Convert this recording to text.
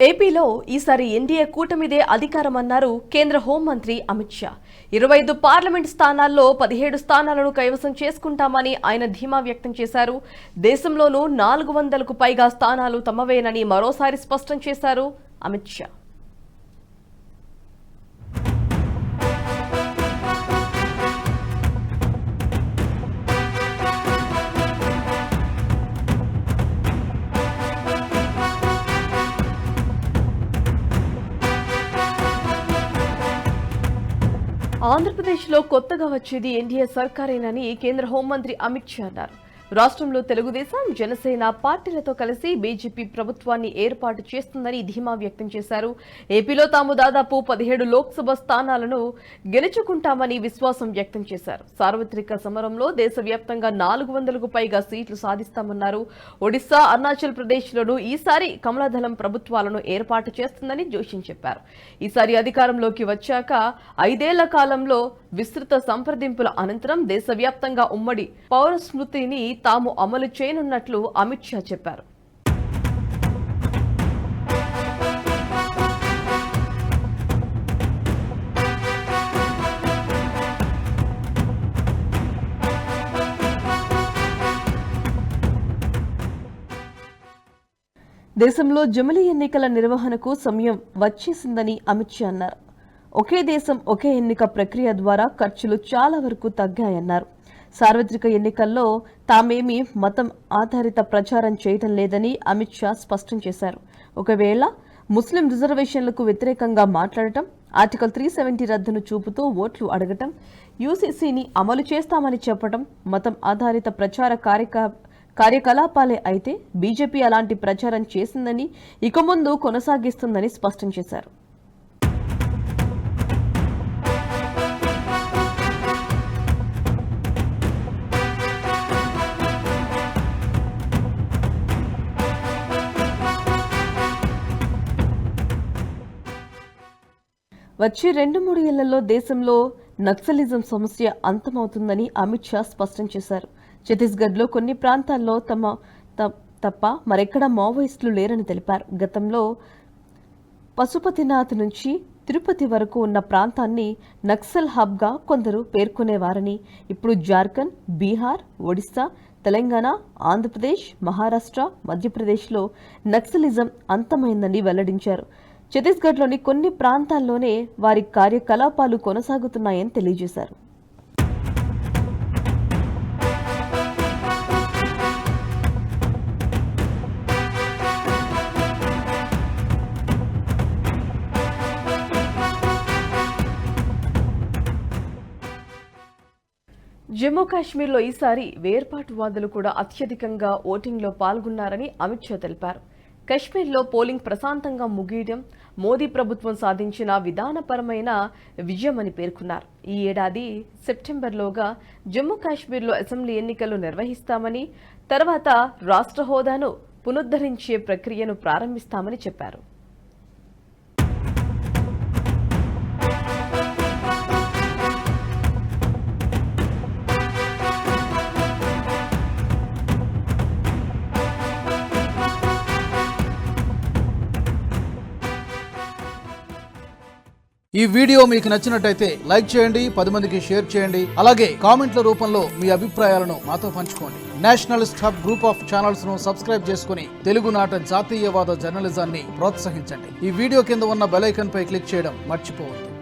ఏపీలో ఈసారి ఎన్డీఏ కూటమిదే అధికారమన్నారు కేంద్ర హోంమంత్రి అమిత్ షా. 25 పార్లమెంట్ స్థానాల్లో 17 స్థానాలను కైవసం చేసుకుంటామని ఆయన ధీమా వ్యక్తం చేశారు. దేశంలోనూ 400కు పైగా స్థానాలు తమవేనని మరోసారి స్పష్టం చేశారు అమిత్ షా. ఆంధ్రప్రదేశ్లో కొత్తగా వచ్చేది ఎన్డీఏ సర్కారేనని కేంద్ర హోంమంత్రి అమిత్ షా అన్నారు. రాష్ట్రంలో తెలుగుదేశం, జనసేన పార్టీలతో కలిసి బీజేపీ ప్రభుత్వాన్ని ఏర్పాటు చేస్తుందని ధీమా వ్యక్తం చేశారు. ఏపీలో తాము దాదాపు 17 లోక్సభ స్థానాలను గెలుచుకుంటామని విశ్వాసం వ్యక్తం చేశారు. సార్వత్రిక సమరంలో దేశవ్యాప్తంగా 400కు పైగా సీట్లు సాధిస్తామన్నారు. ఒడిశా, అరుణాచల్ ప్రదేశ్లోనూ ఈసారి కమలదళం ప్రభుత్వాలను ఏర్పాటు చేస్తుందని జోషి చెప్పారు. ఈసారి అధికారంలోకి వచ్చాక 5 ఏళ్ల కాలంలో విస్తృత సంప్రదింపుల అనంతరం దేశవ్యాప్తంగా ఉమ్మడి పౌర స్మృతిని తాము అమలు చేయనున్నట్లు అమిత్ షా చెప్పారు. దేశంలో జమిలీ ఎన్నికల నిర్వహణకు సమయం వచ్చేసిందని అమిత్ షా అన్నారు. ఒకే దేశం ఒకే ఎన్నిక ప్రక్రియ ద్వారా ఖర్చులు చాలా వరకు తగ్గాయన్నారు. సార్వత్రిక ఎన్నికల్లో తామేమీ మతం ఆధారిత ప్రచారం చేయటం లేదని అమిత్ షా స్పష్టం చేశారు. ఒకవేళ ముస్లిం రిజర్వేషన్లకు వ్యతిరేకంగా మాట్లాడటం, ఆర్టికల్ 370 రద్దును చూపుతూ ఓట్లు అడగటం, యూసీసీని అమలు చేస్తామని చెప్పడం మతం ఆధారిత ప్రచార కార్యకలాపాలే అయితే బీజేపీ అలాంటి ప్రచారం చేసిందని, ఇక ముందు కొనసాగిస్తుందని స్పష్టం చేశారు. వచ్చే 2-3 ఏళ్లలో దేశంలో నక్సలిజం సమస్య అంతమవుతుందని అమిత్ షా స్పష్టం చేశారు. ఛత్తీస్గఢ్లో కొన్ని ప్రాంతాల్లో తప్ప మరెక్కడా మావోయిస్టులు లేరని తెలిపారు. గతంలో పశుపతినాథ్ నుంచి తిరుపతి వరకు ఉన్న ప్రాంతాన్ని నక్సల్ హబ్గా కొందరు పేర్కొనేవారని, ఇప్పుడు జార్ఖండ్, బీహార్, ఒడిశా, తెలంగాణ, ఆంధ్రప్రదేశ్, మహారాష్ట్ర, మధ్యప్రదేశ్లో నక్సలిజం అంతమైందని వెల్లడించారు. ఛత్తీస్గఢ్లోని కొన్ని ప్రాంతాల్లోనే వారి కార్యకలాపాలు కొనసాగుతున్నాయని తెలియజేశారు. జమ్మూ కాశ్మీర్లో ఈసారి వేర్పాటువాదులు కూడా అత్యధికంగా ఓటింగ్లో పాల్గొన్నారని అమిత్ షా తెలిపారు. కశ్మీర్లో పోలింగ్ ప్రశాంతంగా ముగియడం మోదీ ప్రభుత్వం సాధించిన విధానపరమైన విజయమని పేర్కొన్నారు. ఈ ఏడాది సెప్టెంబర్లోగా జమ్మూ కాశ్మీర్లో అసెంబ్లీ ఎన్నికలు నిర్వహిస్తామని, తర్వాత రాష్ట్ర హోదాను పునరుద్ధరించే ప్రక్రియను ప్రారంభిస్తామని చెప్పారు. ఈ వీడియో మీకు నచ్చినట్టయితే లైక్ చేయండి, 10 మందికి షేర్ చేయండి. అలాగే కామెంట్ల రూపంలో మీ అభిప్రాయాలను మాతో పంచుకోండి. Nationalist hub group of channels ను సబ్స్క్రైబ్ చేసుకుని తెలుగునాట జాతీయవాద జర్నలిజాన్ని ప్రోత్సహించండి. ఈ వీడియో కింద ఉన్న బెల్ ఐకాన్ పై క్లిక్ చేయడం మర్చిపోవద్దు.